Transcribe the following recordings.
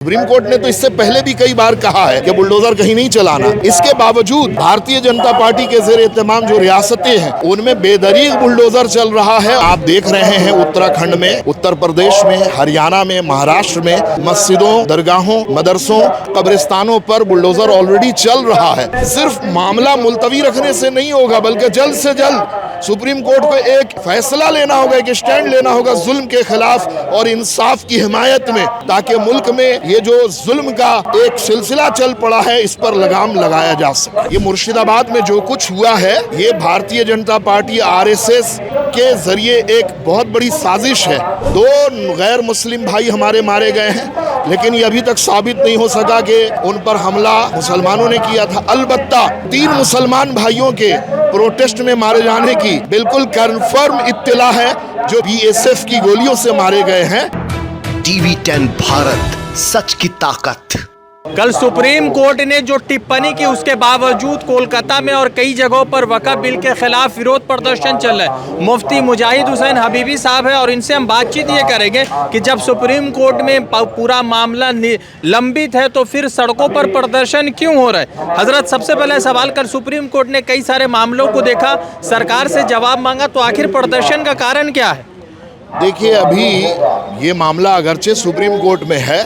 Supreme court ने तो इससे पहले भी कई बार कहा है कि बुलडोजर कहीं नहीं चलाना। इसके बावजूद भारतीय जनता पार्टी के ज़ेर एहतमाम जो रियासतें हैं उनमें बेदरीग बुलडोजर चल रहा है। आप देख रहे हैं उत्तराखंड में, उत्तर प्रदेश में, हरियाणा में, महाराष्ट्र में मस्जिदों, दरगाहों, मदरसों, कब्रिस्तानों पर बुलडोजर ऑलरेडी चल रहा है। सिर्फ मामला मुलतवी रखने से नहीं होगा, बल्कि जल्द से जल्द सुप्रीम कोर्ट को एक फैसला लेना होगा, एक स्टैंड लेना होगा जुल्म के खिलाफ और इंसाफ की हिमायत में, ताकि मुल्क में ये जो जुल्म का एक सिलसिला चल पड़ा है इस पर लगाम लगाया जा सके। ये मुर्शिदाबाद में जो कुछ हुआ है ये भारतीय जनता पार्टी आरएसएस के जरिए एक बहुत बड़ी साजिश है। 2 गैर मुस्लिम भाई हमारे मारे गए हैं, लेकिन ये अभी तक साबित नहीं हो सका कि उन पर हमला मुसलमानों ने किया था। अलबत्ता 3 मुसलमान भाइयों के प्रोटेस्ट में मारे जाने की बिल्कुल कन्फर्म इत्तिला है, जो बीएसएफ की गोलियों से मारे गए हैं। टीवी 10 भारत, सच की ताकत। कल सुप्रीम कोर्ट ने जो टिप्पणी की उसके बावजूद कोलकाता में और कई जगहों पर वक्फ बिल के खिलाफ विरोध प्रदर्शन चल रहा है। मुफ्ती मुजाहिद हुसैन हबीबी साहब है और इनसे हम बातचीत ये करेंगे कि जब सुप्रीम कोर्ट में पूरा मामला लंबित है तो फिर सड़कों पर प्रदर्शन क्यों हो रहा है। हजरत, सबसे पहले सवाल, कल सुप्रीम कोर्ट ने कई सारे मामलों को देखा, सरकार से जवाब मांगा, तो आखिर प्रदर्शन का कारण क्या है? देखिए, अभी ये मामला अगरचे सुप्रीम कोर्ट में है,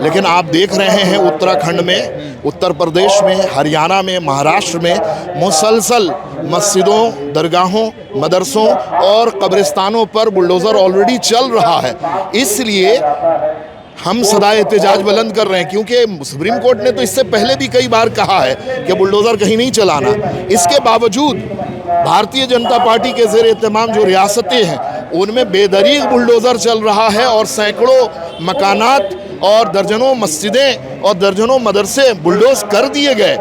लेकिन आप देख रहे हैं उत्तराखंड में, उत्तर प्रदेश में, हरियाणा में, महाराष्ट्र में मुसलसल मस्जिदों, दरगाहों, मदरसों और कब्रिस्तानों पर बुलडोज़र ऑलरेडी चल रहा है। इसलिए हम सदा एहतजाज बुलंद कर रहे हैं, क्योंकि सुप्रीम कोर्ट ने तो इससे पहले भी कई बार कहा है कि बुलडोज़र कहीं नहीं चलाना। इसके बावजूद भारतीय जनता पार्टी के ज़ेर एहतमाम जो रियासतें हैं उनमें बेदरीग बुलडोज़र चल रहा है और सैकड़ों मकानात और दर्जनों मस्जिदें और दर्जनों मदरसे बुलडोज कर दिए गए।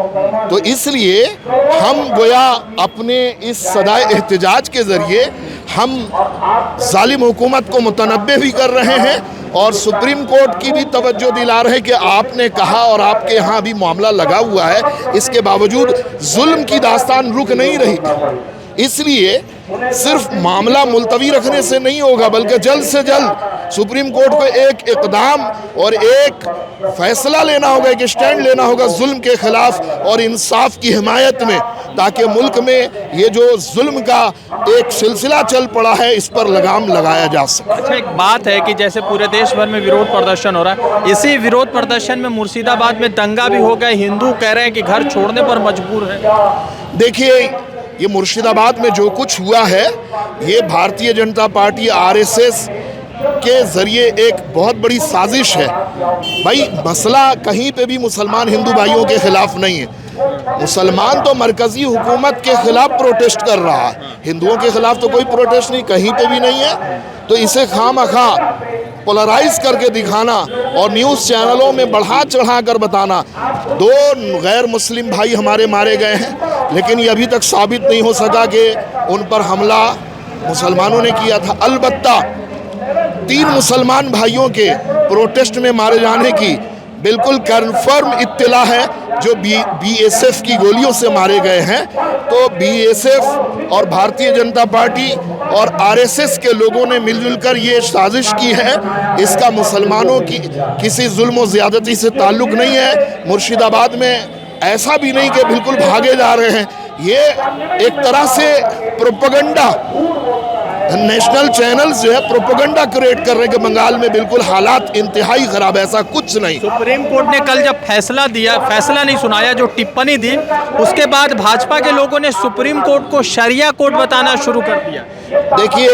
तो इसलिए हम गोया अपने इस सदाए एहतजाज के ज़रिए हम जालिम हुकूमत को मुतनब्बे भी कर रहे हैं और सुप्रीम कोर्ट की भी तवज्जो दिला रहे हैं कि आपने कहा और आपके यहाँ भी मामला लगा हुआ है, इसके बावजूद जुल्म की दास्तान रुक नहीं रही। इसलिए सिर्फ मामला मुलतवी रखने से नहीं होगा, बल्कि जल्द से जल्द सुप्रीम कोर्ट को एक इक़दाम और एक फैसला लेना होगा, एक स्टैंड लेना होगा जुल्म के खिलाफ और इंसाफ की हिमायत में, ताकि मुल्क में ये जो जुल्म का एक सिलसिला चल पड़ा है इस पर लगाम लगाया जा सके। अच्छा, एक बात है कि जैसे पूरे देश भर में विरोध प्रदर्शन हो रहा है, इसी विरोध प्रदर्शन में मुर्शिदाबाद में दंगा भी हो गया, हिंदू कह रहे हैं कि घर छोड़ने पर मजबूर है। देखिए, ये मुर्शिदाबाद में जो कुछ हुआ है ये भारतीय जनता पार्टी आरएसएस के ज़रिए एक बहुत बड़ी साजिश है। भाई, मसला कहीं पे भी मुसलमान हिंदू भाइयों के खिलाफ नहीं है। मुसलमान तो मरकज़ी हुकूमत के खिलाफ प्रोटेस्ट कर रहा है, हिंदुओं के खिलाफ तो कोई प्रोटेस्ट नहीं, कहीं पे भी नहीं है। तो इसे खामखा पोलराइज करके दिखाना और न्यूज़ चैनलों में बढ़ा चढ़ा कर बताना, 2 गैर मुस्लिम भाई हमारे मारे गए हैं, लेकिन ये अभी तक साबित नहीं हो सका कि उन पर हमला मुसलमानों ने किया था। अलबत्ता 3 मुसलमान भाइयों के प्रोटेस्ट में मारे जाने की बिल्कुल कन्फर्म इत्तिला है, जो बीएसएफ की गोलियों से मारे गए हैं। तो बीएसएफ और भारतीय जनता पार्टी और आरएसएस के लोगों ने मिलजुल कर ये साजिश की है। इसका मुसलमानों की किसी जुल्म और ज़्यादती से ताल्लुक़ नहीं है। मुर्शिदाबाद में ऐसा भी नहीं कि बिल्कुल भागे जा रहे हैं, ये एक तरह से प्रोपेगेंडा, नेशनल चैनल्स जो है प्रोपेगेंडा क्रिएट कर रहे हैं कि बंगाल में बिल्कुल हालात इंतहाई ख़राब है। ऐसा कुछ नहीं। सुप्रीम कोर्ट ने कल जब फैसला दिया, फैसला नहीं सुनाया, जो टिप्पणी दी, उसके बाद भाजपा के लोगों ने सुप्रीम कोर्ट को शरिया कोर्ट बताना शुरू कर दिया। देखिए,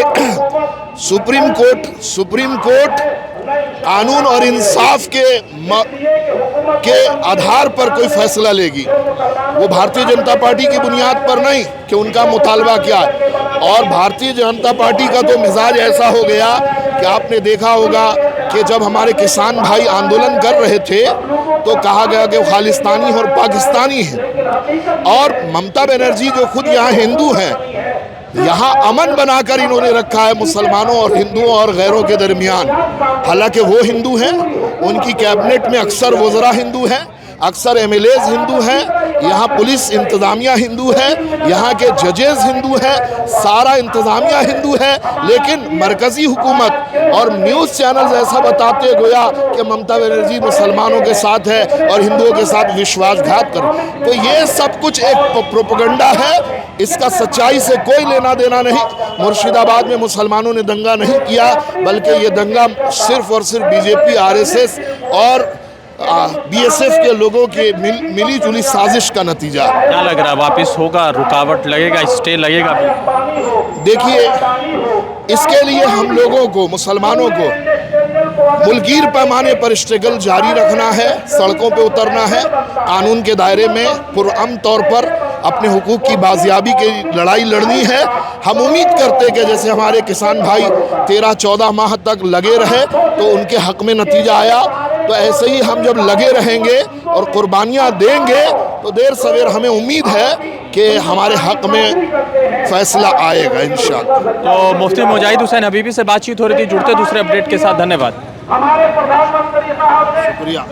सुप्रीम कोर्ट कानून और इंसाफ के आधार पर कोई फैसला लेगी, वो भारतीय जनता पार्टी की बुनियाद पर नहीं कि उनका मुतालबा क्या है। और भारतीय जनता पार्टी का तो मिजाज ऐसा हो गया कि आपने देखा होगा कि जब हमारे किसान भाई आंदोलन कर रहे थे तो कहा गया कि वो खालिस्तानी और पाकिस्तानी हैं, और ममता बनर्जी जो खुद यहाँ हिंदू हैं, यहाँ अमन बनाकर इन्होंने रखा है मुसलमानों और हिंदुओं और गैरों के दरमियान। हालांकि वो हिंदू हैं, उनकी कैबिनेट में अक्सर वज़रा हिंदू हैं, अक्सर एमएलएज हिंदू हैं, यहाँ पुलिस इंतज़ामिया हिंदू है, यहाँ के जजेस हिंदू हैं, सारा इंतज़ामिया हिंदू है, लेकिन मरकज़ी हुकूमत और न्यूज़ चैनल्स ऐसा बताते गोया कि ममता बनर्जी मुसलमानों के साथ है और हिंदुओं के साथ विश्वासघात कर। तो ये सब कुछ एक प्रोपेगेंडा है, इसका सच्चाई से कोई लेना देना नहीं। मुर्शिदाबाद में मुसलमानों ने दंगा नहीं किया, बल्कि ये दंगा सिर्फ और सिर्फ बीजेपी, आरएसएस और बीएसएफ के लोगों की मिली जुली साजिश का नतीजा। क्या लग रहा है, वापस होगा, रुकावट लगेगा, स्टे लगेगा? देखिए, इसके लिए हम लोगों को, मुसलमानों को मुल्कीर पैमाने पर स्ट्रगल जारी रखना है, सड़कों पे उतरना है, कानून के दायरे में पुरअमन तौर पर अपने हुकूक की बाजियाबी की लड़ाई लड़नी है। हम उम्मीद करते हैं कि जैसे हमारे किसान भाई 13-14 माह तक लगे रहे तो उनके हक में नतीजा आया, तो ऐसे ही हम जब लगे रहेंगे और कुर्बानियाँ देंगे तो देर सवेर हमें उम्मीद है कि हमारे हक में फैसला आएगा इंशाअल्लाह। तो मुफ्ती मुजाहिद हुसैन हबीबी से बातचीत हो रही थी। जुड़ते दूसरे अपडेट के साथ, धन्यवाद। शुक्रिया।